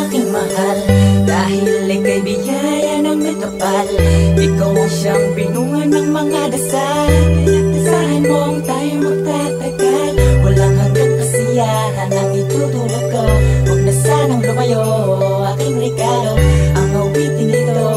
aking mahal. Dahil ika'y biyaya ng may kapal. Ikaw ang siyang binunga ng mga dasal. Dasahan mo ang tayo magtatagal. Walang hanggang kasiyahan ang itutulog ko. Huwag na sanang lumayo, aking regalo ang awiting ito.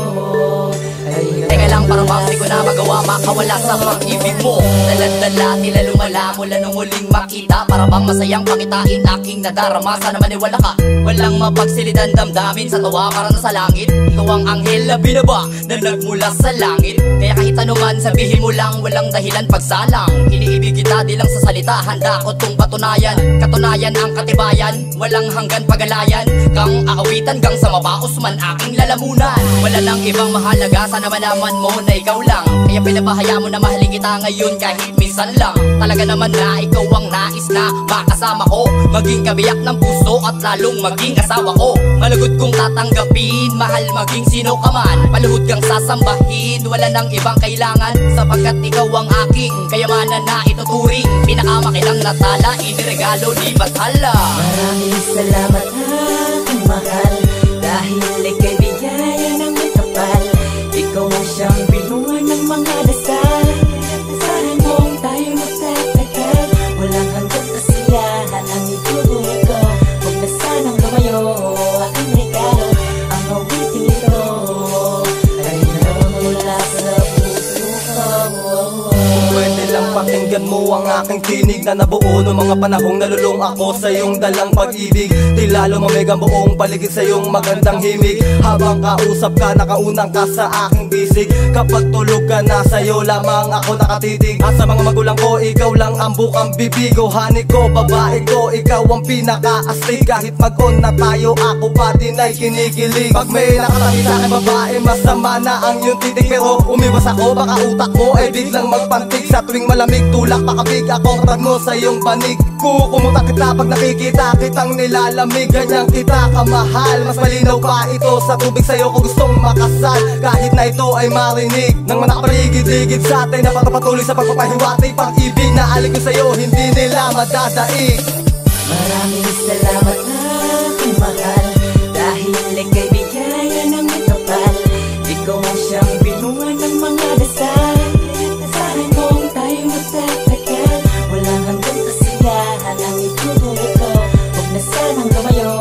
Teka lang, parang bakit ko na magawa makawala sa pag-ibig mo. Daladala tila lumala mula nung huling makita. Para bang masayang pakitain aking nadarama. Sana maniwala ka, walang mapagsilitan damdamin. Sa tawa para na sa langit, ikaw ang anghel na binaba na nagmula sa langit. Kaya kahit anuman sabihin mo lang, walang dahilan pagsalang. Iniibig kita di lang sa salita, handa ko tong patunayan. Katunayan ang katibayan, walang hanggan pagalayan. Kang aawitan gang sa mabaos man aking lalamunan. Wala lang ibang mahalaga, sana malaman mo na ikaw lang. Kaya pinabahaya mo na mahalin kita ngayon kahit minsan lang. Talaga naman na ikaw ang nais na makasama ko. Maging kabiyak ng puso at lalong maging asawa ko. Malugod kong tatanggapin, mahal maging sino ka man. Paluhod kang sasambahin, wala nang ibang kailangan. Sapagkat ikaw ang aking kayamanan na ituturing. Pinakamakinang natala, iniregalo ni Bathala. Maraming salamat aking mahal. Dahil ika'y biyaya ng may kapal. Ikaw ang siyang binunga ng mga dasal. Dasahan mo ang tayo magtatagal. Walang hanggang kasiyahan ang itutulog ko. Huwag na sanang lumayo, aking regalo ang awiting ito. Ay mula sa puso ko. Pwede lang pakinggan mo ang aking tinig na nabuo noong mga panahong nalulung ako sa iyong dalang pag-ibig. Tila lumamig ang buong paligid sa iyong magandang himig. Habang kausap ka, nakaunang ka sa aking bisig. Kapag tulog ka na, sa'yo lamang ako nakatitig. At sa mga magulang ko, ikaw lang ang bukang bibigo. Hani ko, babae ko, ikaw ang pinaka-astig. Kahit mag-on na tayo, ako pa din ay kinikilig. Pag may nakatabi sa akin babae, masama na ang iyong titig. Pero umiwas ako, baka utak mo ay biglang magpantig. Sa tuwing malamig, tulak pakabig akong rag mo sa iyong banig. Kumuta kita pag nakikita kitang nilalamig. Ganyan kita kamahal, mas malinaw pa ito sa tubig. Sa'yo ko gustong makasal, kahit na ito ay marinig nang manakapaligid-ligid sa atin na pagpapatuloy sa pagpapahiwati. Pag-ibig na alik ko sa'yo, hindi nila madadaig. Maraming salamat aking mahal. Dahil ika'y biyaya ng may kapal. Ikaw ang siyang binunga ng mga dasal. Dasahan mo ang tayo magtatagal. Walang hanggang kasiyahan ang itutulog ko. Huwag na sanang lumayo,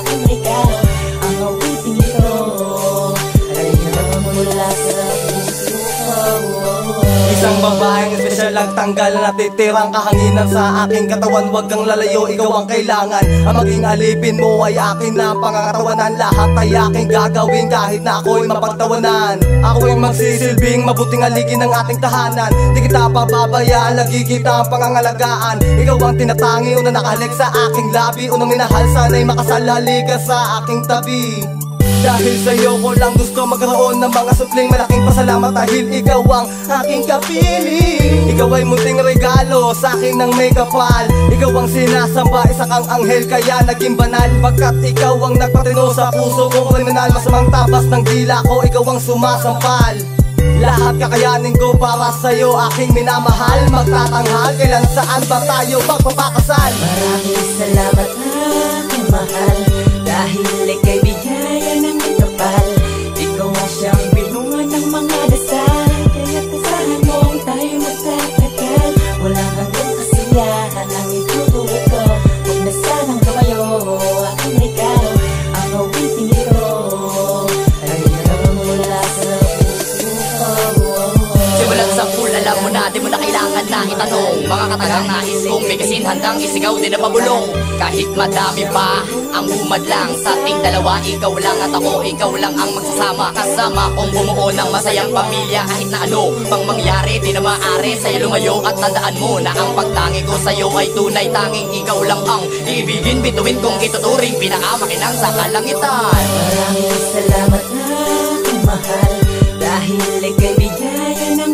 aking regalo ang awiting ito. Ay mula sa puso ko. Isang babaeng espesyal ang tanggal na natitirang kahanginan sa aking katawan. Huwag kang lalayo, ikaw ang kailangan. Ang maging alipin mo ay akin na pangakatawanan. Lahat ay aking gagawin kahit na ako'y mapagtawanan. Ako ay magsisilbing mabuting aligin ng ating tahanan. Di kita pababayaan, lagi kita ang pangangalagaan. Ikaw ang tinatangi, unang nakahalik sa aking labi. Unang minahal, sana'y makasal, halika sa aking tabi. Dahil sa'yo ko lang gusto magkaroon ng mga supling. Malaking pasalamat dahil ikaw ang aking kapiling. Ikaw ay munting regalo sa akin ng may kapal. Ikaw ang sinasamba, isa kang anghel kaya naging banal. Pagkat ikaw ang nagpatino sa puso ko kriminal. Masamang tabas ng dila ko, ikaw ang sumasampal. Lahat kakayanin ko para sa'yo aking minamahal. Magtatanghal, kailan saan ba tayo magpapakasal? Maraming salamat aking mahal. Dahil ika'y biyaya ng may kapal. Ikaw ang siyang binunga ng mga dasal. Kaya dasahan mo ang tayo magtatagal. Walang hanggang kasiyahan ang itutulog ko. Huwag na sanang lumayo, aking regalo ang awiting ito. Ay mula sa puso ko. Simulan sa pool, alam mo na, di mo na kailangan na itanong. Mga katagang nais kong bigasin, handang isigaw din na pabulong. Kahit madami pa ang bumadlang sa ating dalawa, ikaw lang at ako, ikaw lang ang magsasama. Kasama kong bumuo ng masayang pamilya. Kahit na ano pang mangyari, di na maaari sa'yo lumayo. At tandaan mo na ang pagtangi ko sa'yo ay tunay, tanging ikaw lang ang iibigin. Bituin kong ituturing, pinakamakinang sa kalangitan. Maraming salamat aking mahal. Dahil ika'y biyaya ng